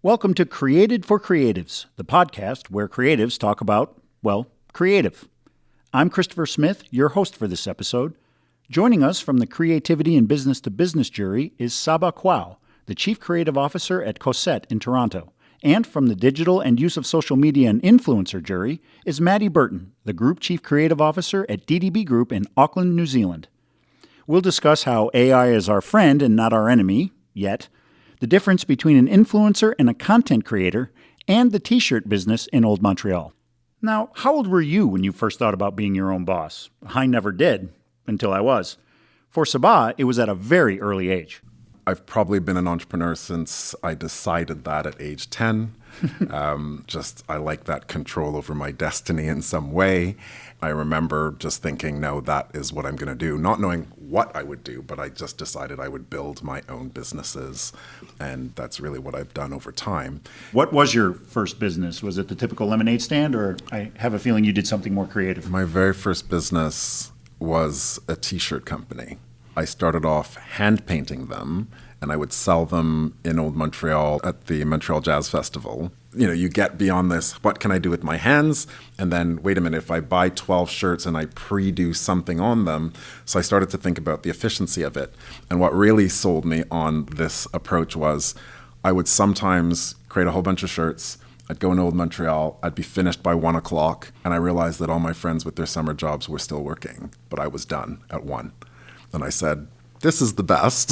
Welcome to Created for Creatives, the podcast where creatives talk about, well, creative. I'm Christopher Smith, your host for this episode. Joining us from the Creativity and Business to Business jury is Sabaa Quao, the Chief Creative Officer at Cosette in Toronto. And from the Digital and Use of Social Media and Influencer jury is Matty Burton, the Group Chief Creative Officer at DDB Group in Auckland, New Zealand. We'll discuss how AI is our friend and not our enemy, yet, the difference between an influencer and a content creator, and the t-shirt business in Old Montreal. Now, how old were you when you first thought about being your own boss? I never did, until I was. For Sabaa, it was at a very early age. I've probably been an entrepreneur since I decided that at age 10. I like that control over my destiny in some way. I remember just thinking, no, that is what I'm going to do. Not knowing what I would do, but I just decided I would build my own businesses. And that's really what I've done over time. What was your first business? Was it the typical lemonade stand, or I have a feeling you did something more creative? My very first business was a t-shirt company. I started off hand painting them, and I would sell them in Old Montreal at the Montreal Jazz Festival. You know, you get beyond this, what can I do with my hands? And then, wait a minute, if I buy 12 shirts and I pre-do something on them. So I started to think about the efficiency of it. And what really sold me on this approach was I would sometimes create a whole bunch of shirts. I'd go in Old Montreal, I'd be finished by 1 o'clock, and I realized that all my friends with their summer jobs were still working, but I was done at 1. And I said, this is the best.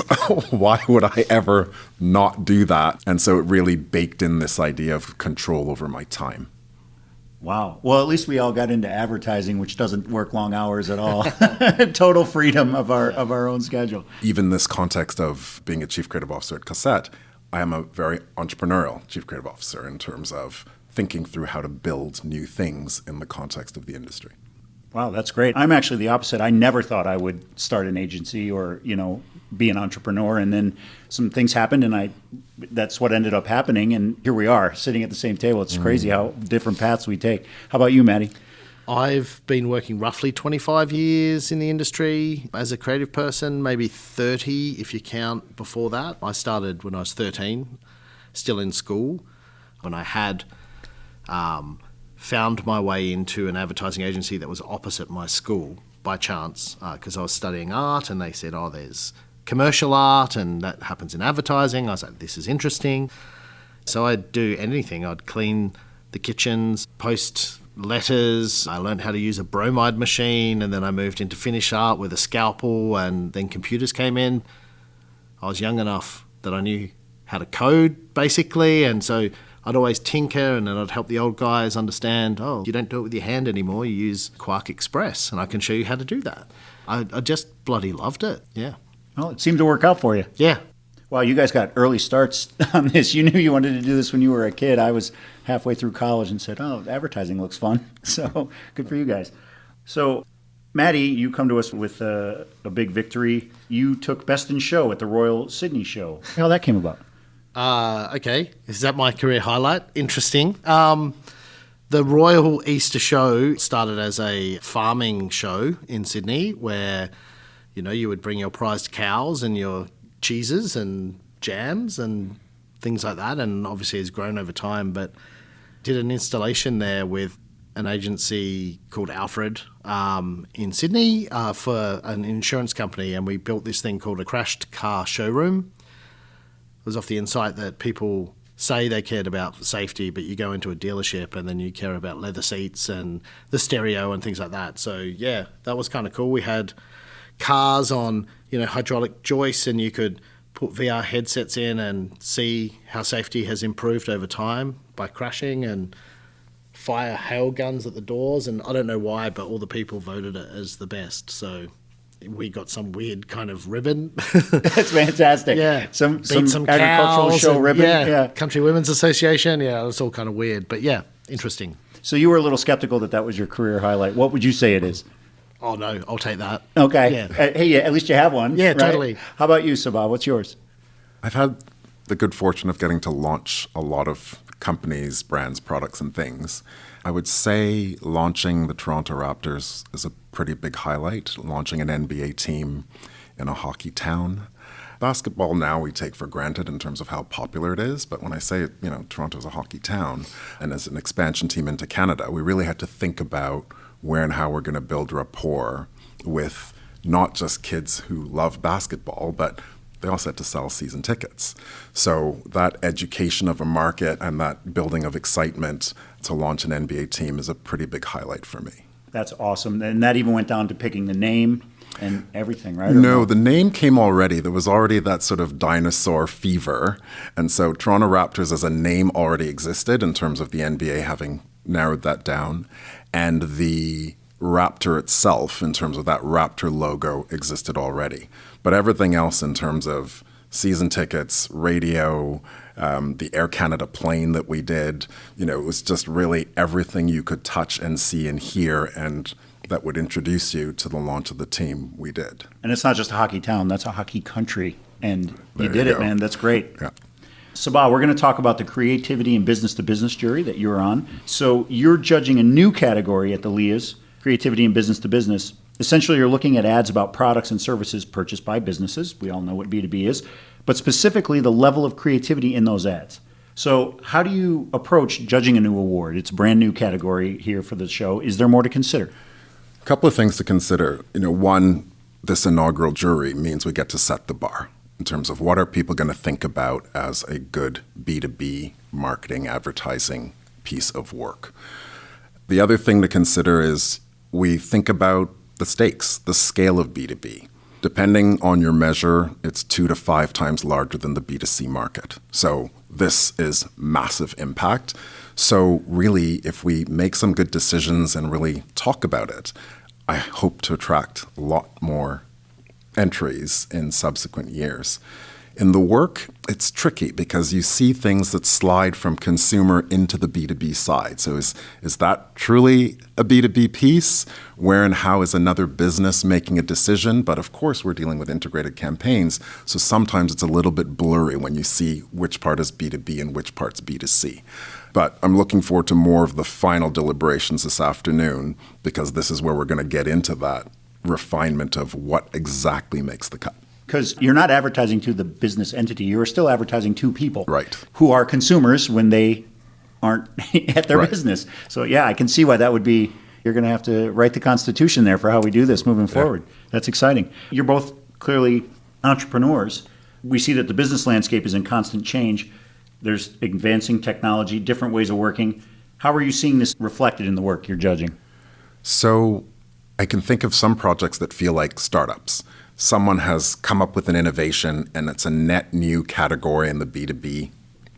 Why would I ever not do that? And so it really baked in this idea of control over my time. Wow. Well, at least we all got into advertising, which doesn't work long hours at all. Total freedom of our own schedule. Even this context of being a chief creative officer at Cosette, I am a very entrepreneurial chief creative officer in terms of thinking through how to build new things in the context of the industry. Wow, that's great. I'm actually the opposite. I never thought I would start an agency or, be an entrepreneur. And then some things happened, and that's what ended up happening. And here we are, sitting at the same table. It's crazy how different paths we take. How about you, Matty? I've been working roughly 25 years in the industry as a creative person, maybe 30 if you count before that. I started when I was 13, still in school, when I had found my way into an advertising agency that was opposite my school by chance, because I was studying art, and they said, there's commercial art and that happens in advertising. I was like, this is interesting. So I'd do anything. I'd clean the kitchens, post letters. I learned how to use a bromide machine, and then I moved into finish art with a scalpel, and then computers came in. I was young enough that I knew how to code, basically, and so I'd always tinker, and then I'd help the old guys understand, you don't do it with your hand anymore, you use Quark Express, and I can show you how to do that. I just bloody loved it, yeah. Well, it seemed to work out for you. Yeah. Wow, you guys got early starts on this. You knew you wanted to do this when you were a kid. I was halfway through college and said, advertising looks fun. So good for you guys. So, Matty, you come to us with a big victory. You took Best in Show at the Royal Sydney Show. How that came about? Okay. Is that my career highlight? Interesting. The Royal Easter Show started as a farming show in Sydney where, you would bring your prized cows and your cheeses and jams and things like that. And obviously it's grown over time, but did an installation there with an agency called Alfred in Sydney for an insurance company. And we built this thing called a crashed car showroom. It was off the insight that people say they cared about safety, but you go into a dealership and then you care about leather seats and the stereo and things like that. So, yeah, that was kind of cool. We had cars on, hydraulic joists, and you could put VR headsets in and see how safety has improved over time by crashing, and fire hail guns at the doors. And I don't know why, but all the people voted it as the best. So we got some weird kind of ribbon. That's fantastic. Yeah. Some agricultural show ribbon. Yeah. Country Women's Association. Yeah, it was all kind of weird. But yeah, interesting. So you were a little skeptical that was your career highlight. What would you say it is? Oh, no, I'll take that. Okay. Yeah. Hey, at least you have one. Yeah, right? totally. How about you, Sabaa? What's yours? I've had the good fortune of getting to launch a lot of companies, brands, products, and things. I would say launching the Toronto Raptors is a pretty big highlight, launching an NBA team in a hockey town. Basketball now we take for granted in terms of how popular it is, but when I say, Toronto's a hockey town, and as an expansion team into Canada, we really had to think about where and how we're going to build rapport with not just kids who love basketball, but they also had to sell season tickets. So that education of a market and that building of excitement to launch an NBA team is a pretty big highlight for me. That's awesome. And that even went down to picking the name and everything, right? No, the name came already. There was already that sort of dinosaur fever. And so Toronto Raptors as a name already existed in terms of the NBA having narrowed that down. And the Raptor itself, in terms of that Raptor logo, existed already. But everything else in terms of season tickets, radio, the Air Canada plane that we did, it was just really everything you could touch and see and hear, and that would introduce you to the launch of the team we did. And it's not just a hockey town, that's a hockey country. And you There did you it, go. man. That's great. Yeah. Sabaa, we're going to talk about the creativity and business-to-business jury that you're on. So you're judging a new category at the LEAs, creativity and business-to-business. Essentially, you're looking at ads about products and services purchased by businesses. We all know what B2B is. But specifically, the level of creativity in those ads. So how do you approach judging a new award? It's a brand new category here for the show. Is there more to consider? A couple of things to consider. One, this inaugural jury means we get to set the bar in terms of what are people going to think about as a good B2B marketing advertising piece of work. The other thing to consider is we think about the stakes, the scale of B2B. Depending on your measure, it's 2 to 5 times larger than the B2C market. So this is massive impact. So really, if we make some good decisions and really talk about it, I hope to attract a lot more entries in subsequent years. In the work, it's tricky because you see things that slide from consumer into the B2B side. So is that truly a B2B piece? Where and how is another business making a decision? But of course, we're dealing with integrated campaigns. So sometimes it's a little bit blurry when you see which part is B2B and which part's B2C. But I'm looking forward to more of the final deliberations this afternoon, because this is where we're going to get into that refinement of what exactly makes the cut. Because you're not advertising to the business entity. You're still advertising to people Right. who are consumers when they aren't at their Right. business. So, yeah, I can see why that would be. You're going to have to write the Constitution there for how we do this moving forward. That's exciting. You're both clearly entrepreneurs. We see that the business landscape is in constant change. There's advancing technology, different ways of working. How are you seeing this reflected in the work you're judging? So I can think of some projects that feel like startups. Someone has come up with an innovation and it's a net new category in the B2B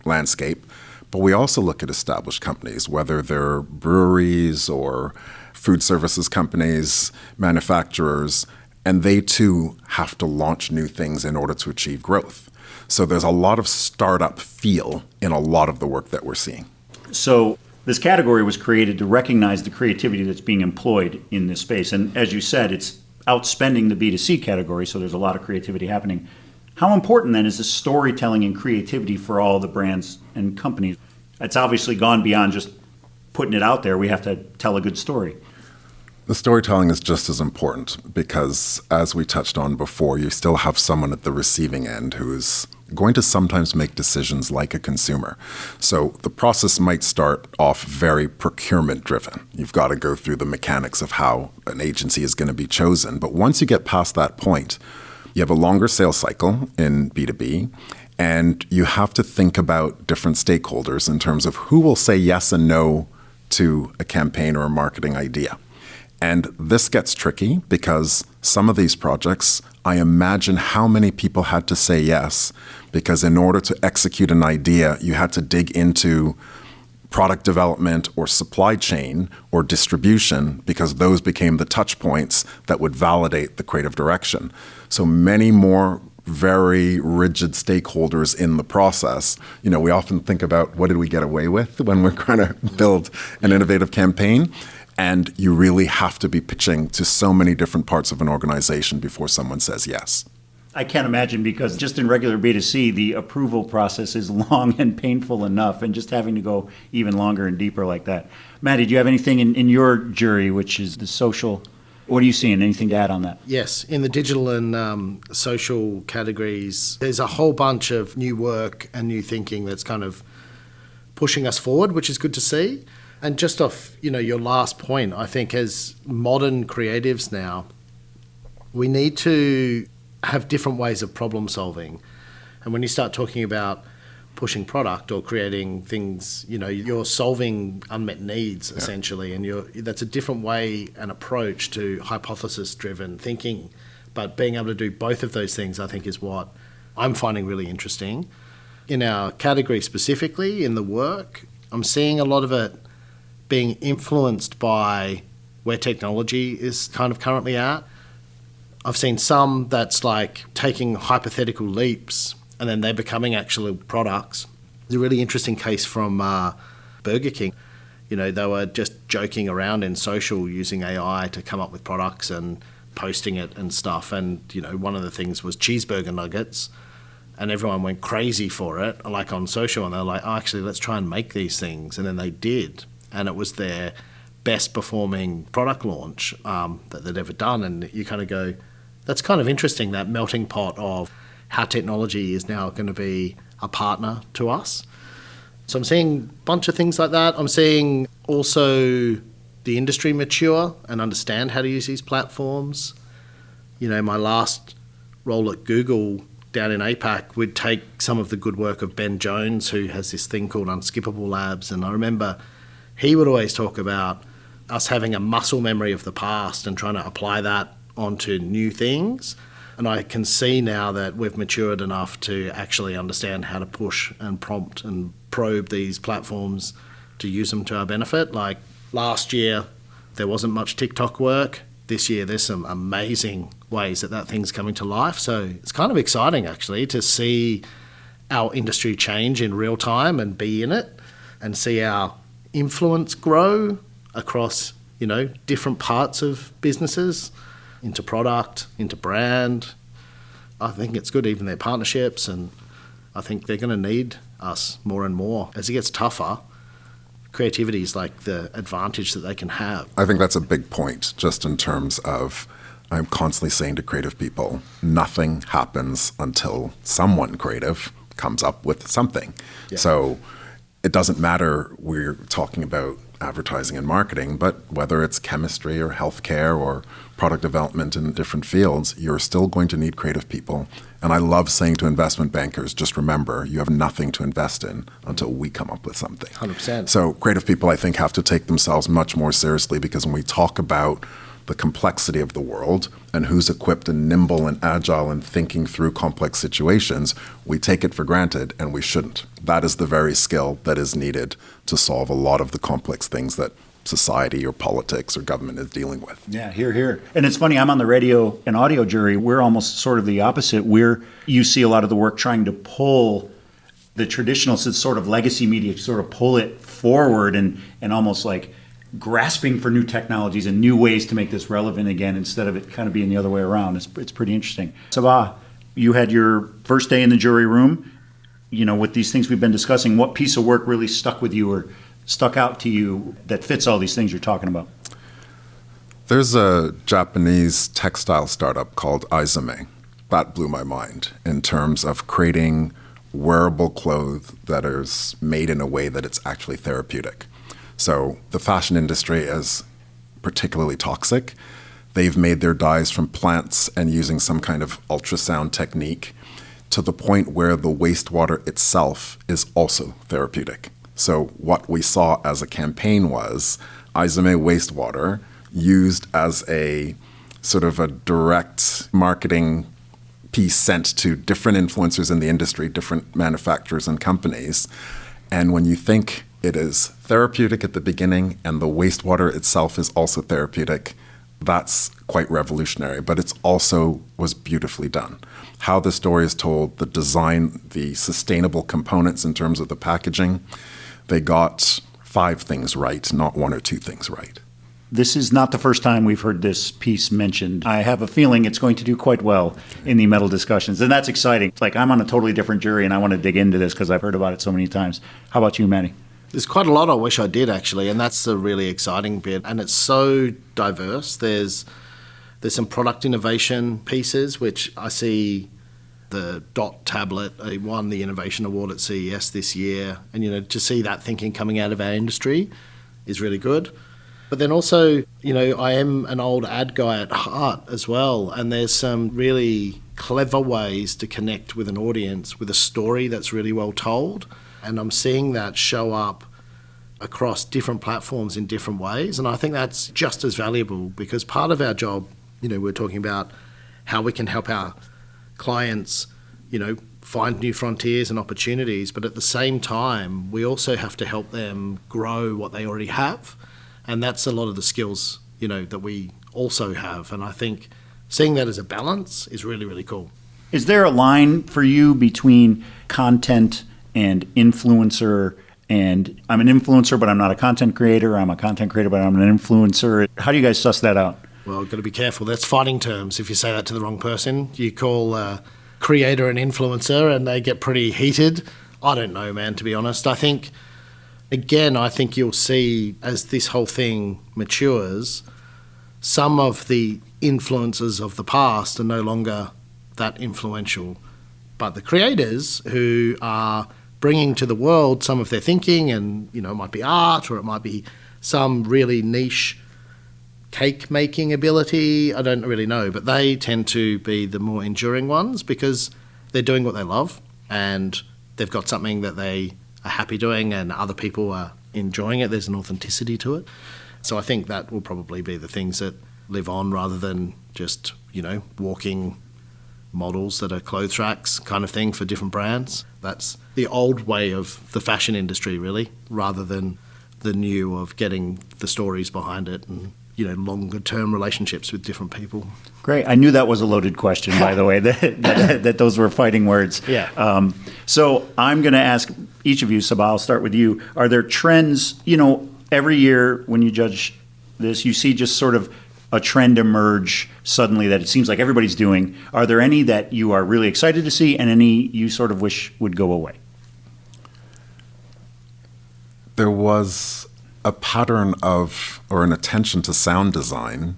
landscape. But we also look at established companies, whether they're breweries or food services companies, manufacturers, and they too have to launch new things in order to achieve growth. So there's a lot of startup feel in a lot of the work that we're seeing. So this category was created to recognize the creativity that's being employed in this space. And as you said, it's outspending the B2C category, so there's a lot of creativity happening. How important then is the storytelling and creativity for all the brands and companies? It's obviously gone beyond just putting it out there. We have to tell a good story. The storytelling is just as important because, as we touched on before, you still have someone at the receiving end who is going to sometimes make decisions like a consumer. So the process might start off very procurement driven. You've got to go through the mechanics of how an agency is going to be chosen. But once you get past that point, you have a longer sales cycle in B2B, and you have to think about different stakeholders in terms of who will say yes and no to a campaign or a marketing idea. And this gets tricky because some of these projects, I imagine how many people had to say yes, because in order to execute an idea, you had to dig into product development or supply chain or distribution, because those became the touch points that would validate the creative direction. So many more very rigid stakeholders in the process. We often think about what did we get away with when we're trying to build an innovative campaign. And you really have to be pitching to so many different parts of an organization before someone says yes. I can't imagine, because just in regular B2C, the approval process is long and painful enough, and just having to go even longer and deeper like that. Matty, do you have anything in your jury, which is the social What are you seeing? Anything to add on that? Yes, in the digital and social categories, there's a whole bunch of new work and new thinking that's kind of pushing us forward, which is good to see. And just off, your last point, I think as modern creatives now, we need to have different ways of problem solving. And when you start talking about pushing product or creating things, you're solving unmet needs essentially, and that's a different way and approach to hypothesis-driven thinking. But being able to do both of those things, I think, is what I'm finding really interesting. In our category specifically, in the work, I'm seeing a lot of it being influenced by where technology is kind of currently at. I've seen some that's like taking hypothetical leaps and then they're becoming actual products. There's a really interesting case from Burger King. They were just joking around in social using AI to come up with products and posting it and stuff. And, one of the things was cheeseburger nuggets. And everyone went crazy for it, like on social. And they're like, oh, actually, let's try and make these things. And then they did. And it was their best performing product launch that they'd ever done. And you kind of go, that's kind of interesting, that melting pot of how technology is now going to be a partner to us. So I'm seeing a bunch of things like that. I'm seeing also the industry mature and understand how to use these platforms. My last role at Google down in APAC, we'd take some of the good work of Ben Jones, who has this thing called Unskippable Labs. And I remember he would always talk about us having a muscle memory of the past and trying to apply that onto new things. And I can see now that we've matured enough to actually understand how to push and prompt and probe these platforms to use them to our benefit. Like last year, there wasn't much TikTok work. This year, there's some amazing ways that thing's coming to life. So it's kind of exciting, actually, to see our industry change in real time and be in it and see our influence grow across, different parts of businesses, into product, into brand. I think it's good, even their partnerships, and I think they're going to need us more and more. As it gets tougher, creativity is like the advantage that they can have. I think that's a big point, just in terms of, I'm constantly saying to creative people, nothing happens until someone creative comes up with something. Yeah. So it doesn't matter, we're talking about advertising and marketing, but whether it's chemistry or healthcare or product development in different fields, you're still going to need creative people. And I love saying to investment bankers, just remember, you have nothing to invest in until we come up with something. 100%. So creative people, I think, have to take themselves much more seriously, because when we talk about the complexity of the world and who's equipped and nimble and agile and thinking through complex situations, we take it for granted, and we shouldn't. That is the very skill that is needed to solve a lot of the complex things that society or politics or government is dealing with. Yeah, here. And it's funny, I'm on the radio and audio jury. We're almost sort of the opposite. You see a lot of the work trying to pull the traditional sort of legacy media, sort of pull it forward and almost like grasping for new technologies and new ways to make this relevant again, instead of it kind of being the other way around. It's pretty interesting. Sabaa, you had your first day in the jury room. With these things we've been discussing, what piece of work really stuck with you or stuck out to you that fits all these things you're talking about? There's a Japanese textile startup called Izame. That blew my mind in terms of creating wearable clothes that is made in a way that it's actually therapeutic. So the fashion industry is particularly toxic. They've made their dyes from plants and using some kind of ultrasound technique to the point where the wastewater itself is also therapeutic. So what we saw as a campaign was Izame wastewater used as a sort of a direct marketing piece sent to different influencers in the industry, different manufacturers and companies. And when you think it is therapeutic at the beginning and the wastewater itself is also therapeutic, that's quite revolutionary, but it's also was beautifully done. How the story is told, the design, the sustainable components in terms of the packaging, they got 5 things right, not 1 or 2 things right. This is not the first time we've heard this piece mentioned. I have a feeling it's going to do quite well in the metal discussions, and that's exciting. It's like I'm on a totally different jury, and I want to dig into this because I've heard about it so many times. How about you, Matty? There's quite a lot I wish I did, actually, and that's the really exciting bit. And it's so diverse. There's There's some product innovation pieces, which I see the Dot tablet won the Innovation Award at CES this year. And, to see that thinking coming out of our industry is really good. But then also, I am an old ad guy at heart as well. And there's some really clever ways to connect with an audience with a story that's really well told. And I'm seeing that show up across different platforms in different ways. And I think that's just as valuable, because part of our job, we're talking about how we can help our clients, find new frontiers and opportunities. But at the same time, we also have to help them grow what they already have. And that's a lot of the skills, that we also have. And I think seeing that as a balance is really, really cool. Is there a line for you between content and influencer? And I'm an influencer, but I'm not a content creator. I'm a content creator, but I'm an influencer. How do you guys suss that out? Well, got to be careful. That's fighting terms. If you say that to the wrong person, you call creator and influencer, and they get pretty heated. I don't know, man, to be honest. I think you'll see as this whole thing matures, some of the influencers of the past are no longer that influential. But the creators who are bringing to the world some of their thinking, and, it might be art, or it might be some really niche cake making ability, I don't really know, but they tend to be the more enduring ones because they're doing what they love and they've got something that they are happy doing and other people are enjoying it. There's an authenticity to it. So I think that will probably be the things that live on rather than just, walking models that are clothes racks kind of thing for different brands. That's the old way of the fashion industry, really, rather than the new of getting the stories behind it and, longer term relationships with different people. Great. I knew that was a loaded question, by the way, that those were fighting words. Yeah. So I'm going to ask each of you, Sabaa, I'll start with you. Are there trends, every year when you judge this, you see just sort of a trend emerge suddenly that it seems like everybody's doing. Are there any that you are really excited to see and any you sort of wish would go away? There was a pattern of, or an attention to sound design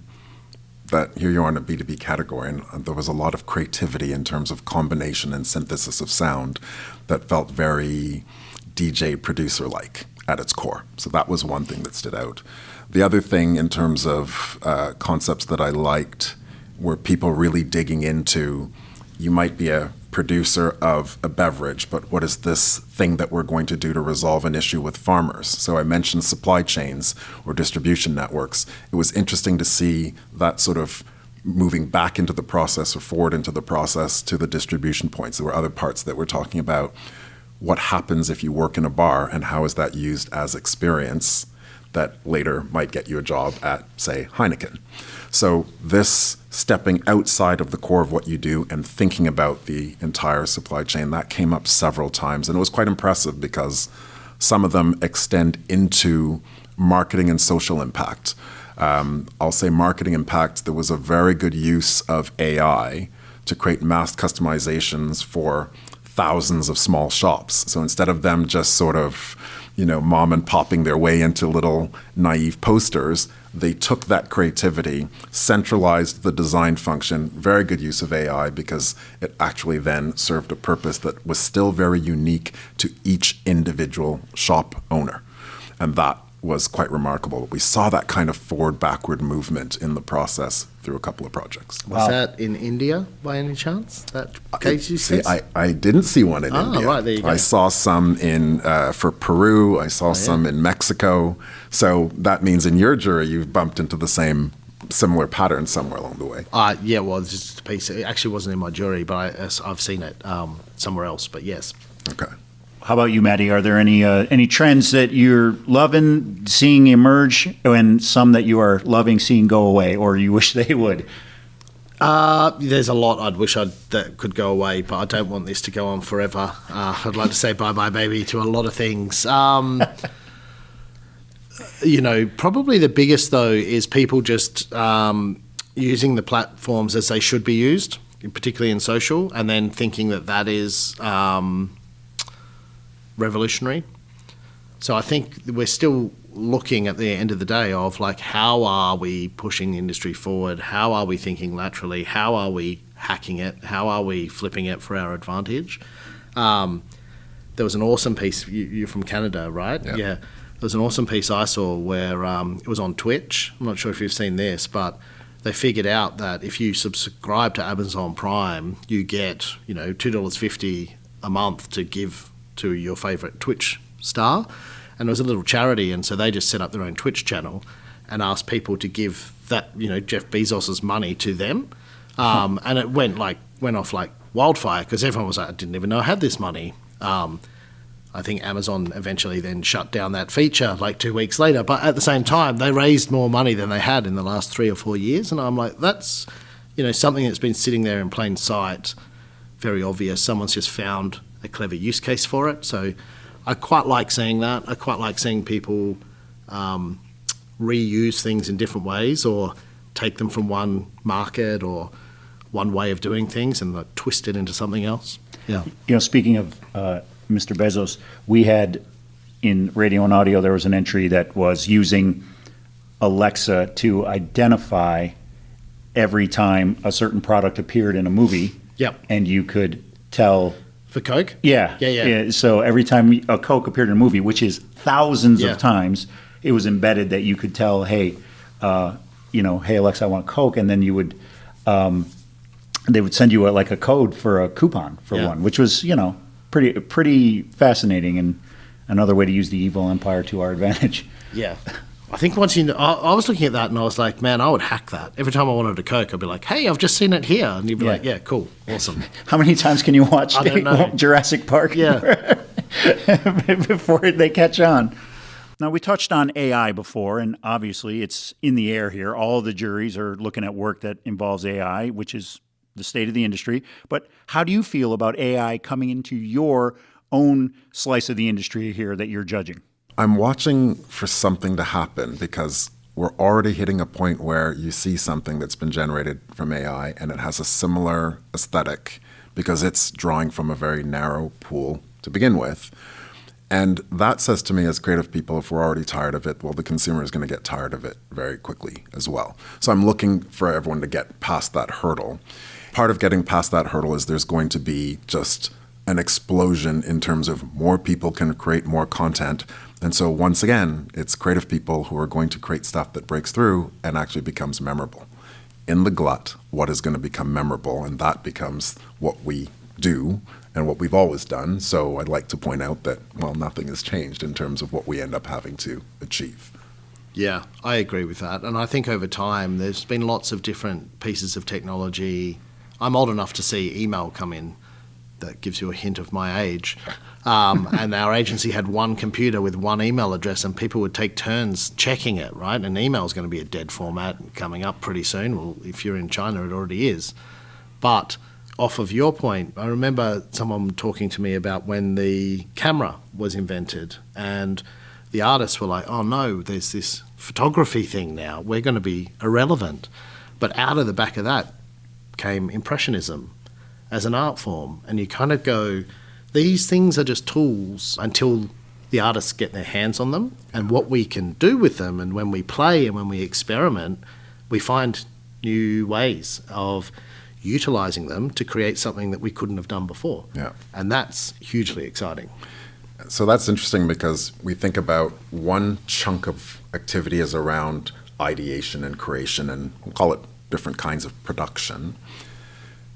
that here you are in a B2B category, and there was a lot of creativity in terms of combination and synthesis of sound that felt very DJ producer-like at its core. So that was one thing that stood out. The other thing in terms of concepts that I liked were people really digging into, you might be a producer of a beverage, but what is this thing that we're going to do to resolve an issue with farmers? So I mentioned supply chains or distribution networks. It was interesting to see that sort of moving back into the process or forward into the process to the distribution points. There were other parts that we're talking about. What happens if you work in a bar and how is that used as experience that later might get you a job at, say, Heineken? So this stepping outside of the core of what you do and thinking about the entire supply chain, that came up several times. And it was quite impressive because some of them extend into marketing and social impact. I'll say marketing impact, there was a very good use of AI to create mass customizations for thousands of small shops. So instead of them just sort of, mom and popping their way into little naive posters, they took that creativity, centralized the design function, very good use of AI because it actually then served a purpose that was still very unique to each individual shop owner. And that was quite remarkable. We saw that kind of forward-backward movement in the process through a couple of projects. Was that in India by any chance? That case you see? I didn't see one in India. Right, there you go. I saw some in for Peru. I saw some in Mexico. So that means in your jury, you've bumped into the same similar pattern somewhere along the way. Yeah, well, it's just a piece. It actually wasn't in my jury, but I've seen it somewhere else. But yes. Okay. How about you, Matty? Are there any trends that you're loving seeing emerge and some that you are loving seeing go away or you wish they would? There's a lot I'd wish that could go away, but I don't want this to go on forever. I'd like to say bye-bye, baby, to a lot of things. Probably the biggest, though, is people just using the platforms as they should be used, particularly in social, and then thinking that is revolutionary. So I think we're still looking at the end of the day of like, how are we pushing the industry forward? How are we thinking laterally? How are we hacking it? How are we flipping it for our advantage? There was an awesome piece, you're from Canada, right? Yeah. There was an awesome piece I saw where it was on Twitch. I'm not sure if you've seen this, but they figured out that if you subscribe to Amazon Prime, you get, $2.50 a month to give to your favourite Twitch star. And it was a little charity, and so they just set up their own Twitch channel and asked people to give that, Jeff Bezos's money to them. And it went off like wildfire because everyone was like, I didn't even know I had this money. I think Amazon eventually then shut down that feature like 2 weeks later. But at the same time, they raised more money than they had in the last 3 or 4 years. And I'm like, that's, something that's been sitting there in plain sight, very obvious. Someone's just found a clever use case for it. So I quite like seeing that. I quite like seeing people reuse things in different ways or take them from one market or one way of doing things and like, twist it into something else. Yeah. Speaking of Mr. Bezos, we had in radio and audio, there was an entry that was using Alexa to identify every time a certain product appeared in a movie. Yep. And you could tell. For Coke? Yeah. So every time a Coke appeared in a movie, which is thousands of times, it was embedded that you could tell, hey, hey, Alexa, I want Coke. And then you would, they would send you a code for a coupon for one, which was, pretty fascinating and another way to use the evil empire to our advantage. Yeah. I think once I was looking at that and I was like, man, I would hack that. Every time I wanted a Coke, I'd be like, hey, I've just seen it here. And you'd be like, yeah, cool, awesome. How many times can you watch Jurassic Park before they catch on? Now, we touched on AI before, and obviously it's in the air here. All the juries are looking at work that involves AI, which is the state of the industry. But how do you feel about AI coming into your own slice of the industry here that you're judging? I'm watching for something to happen because we're already hitting a point where you see something that's been generated from AI and it has a similar aesthetic because it's drawing from a very narrow pool to begin with. And that says to me as creative people, if we're already tired of it, well, the consumer is going to get tired of it very quickly as well. So I'm looking for everyone to get past that hurdle. Part of getting past that hurdle is there's going to be just an explosion in terms of more people can create more content. And so once again, it's creative people who are going to create stuff that breaks through and actually becomes memorable. In the glut, what is going to become memorable? And that becomes what we do and what we've always done. So I'd like to point out that, well, nothing has changed in terms of what we end up having to achieve. Yeah, I agree with that. And I think over time, there's been lots of different pieces of technology. I'm old enough to see email come in. That gives you a hint of my age. And our agency had one computer with one email address and people would take turns checking it, right? And email is going to be a dead format coming up pretty soon. Well, if you're in China, it already is. But off of your point, I remember someone talking to me about when the camera was invented and the artists were like, oh no, there's this photography thing now. We're going to be irrelevant. But out of the back of that came Impressionism as an art form. And you kind of go, these things are just tools until the artists get their hands on them. And what we can do with them, and when we play and when we experiment, we find new ways of utilizing them to create something that we couldn't have done before. Yeah. And that's hugely exciting. So that's interesting because we think about one chunk of activity is around ideation and creation, and we'll call it different kinds of production.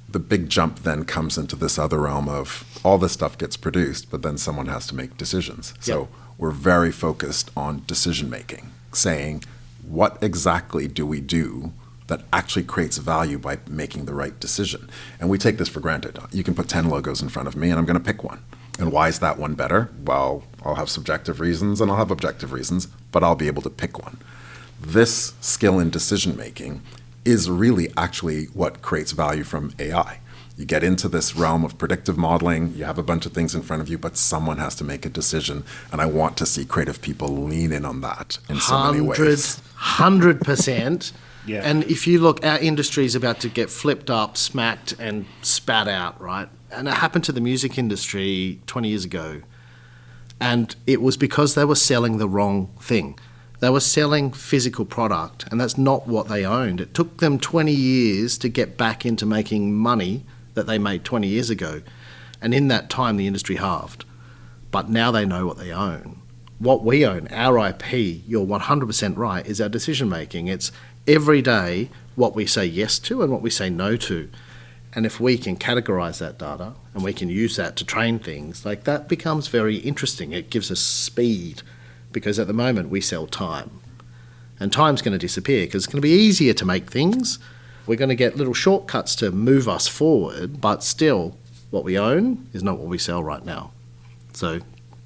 The big jump then comes into this other realm of all this stuff gets produced, but then someone has to make decisions. Yep. So we're very focused on decision making, saying what exactly do we do that actually creates value by making the right decision. And we take this for granted. You can put 10 logos in front of me and I'm going to pick one. And why is that one better? Well, I'll have subjective reasons and I'll have objective reasons, but I'll be able to pick one. This skill in decision making is really actually what creates value from AI. You get into this realm of predictive modeling, you have a bunch of things in front of you, but someone has to make a decision. And I want to see creative people lean in on that in so many ways. 100%. Yeah. And if you look, our industry is about to get flipped up, smacked, and spat out, right? And it happened to the music industry 20 years ago. And it was because they were selling the wrong thing. They were selling physical product, and that's not what they owned. It took them 20 years to get back into making money that they made 20 years ago. And in that time, the industry halved. But now they know what they own. What we own, our IP, you're 100% right, is our decision making. It's every day what we say yes to and what we say no to. And if we can categorize that data and we can use that to train things, like that becomes very interesting. It gives us speed, because at the moment we sell time. And time's going to disappear because it's going to be easier to make things. We're going to get little shortcuts to move us forward, but still what we own is not what we sell right now. So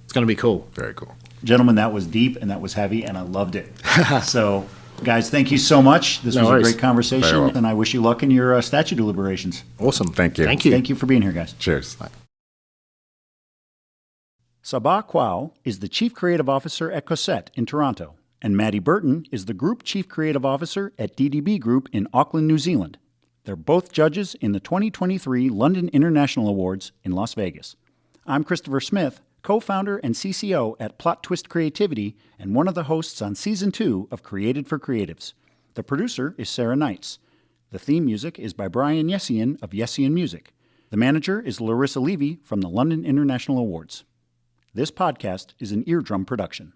it's going to be cool. Very cool. Gentlemen, that was deep and that was heavy, and I loved it. So, guys, thank you so much. This was a great conversation, Very well. and I wish you luck in your statute deliberations. Awesome. Thank you. Thank you. Thank you for being here, guys. Cheers. Sabaa Quao is the Chief Creative Officer at Cosette in Toronto, and Matty Burton is the Group Chief Creative Officer at DDB Group in Auckland, New Zealand. They're both judges in the 2023 London International Awards in Las Vegas. I'm Christopher Smith, co-founder and CCO at Plot Twist Creativity and one of the hosts on Season 2 of Created for Creatives. The producer is Sarah Knights. The theme music is by Brian Yessian of Yessian Music. The manager is Larissa Levy from the London International Awards. This podcast is an Eardrum production.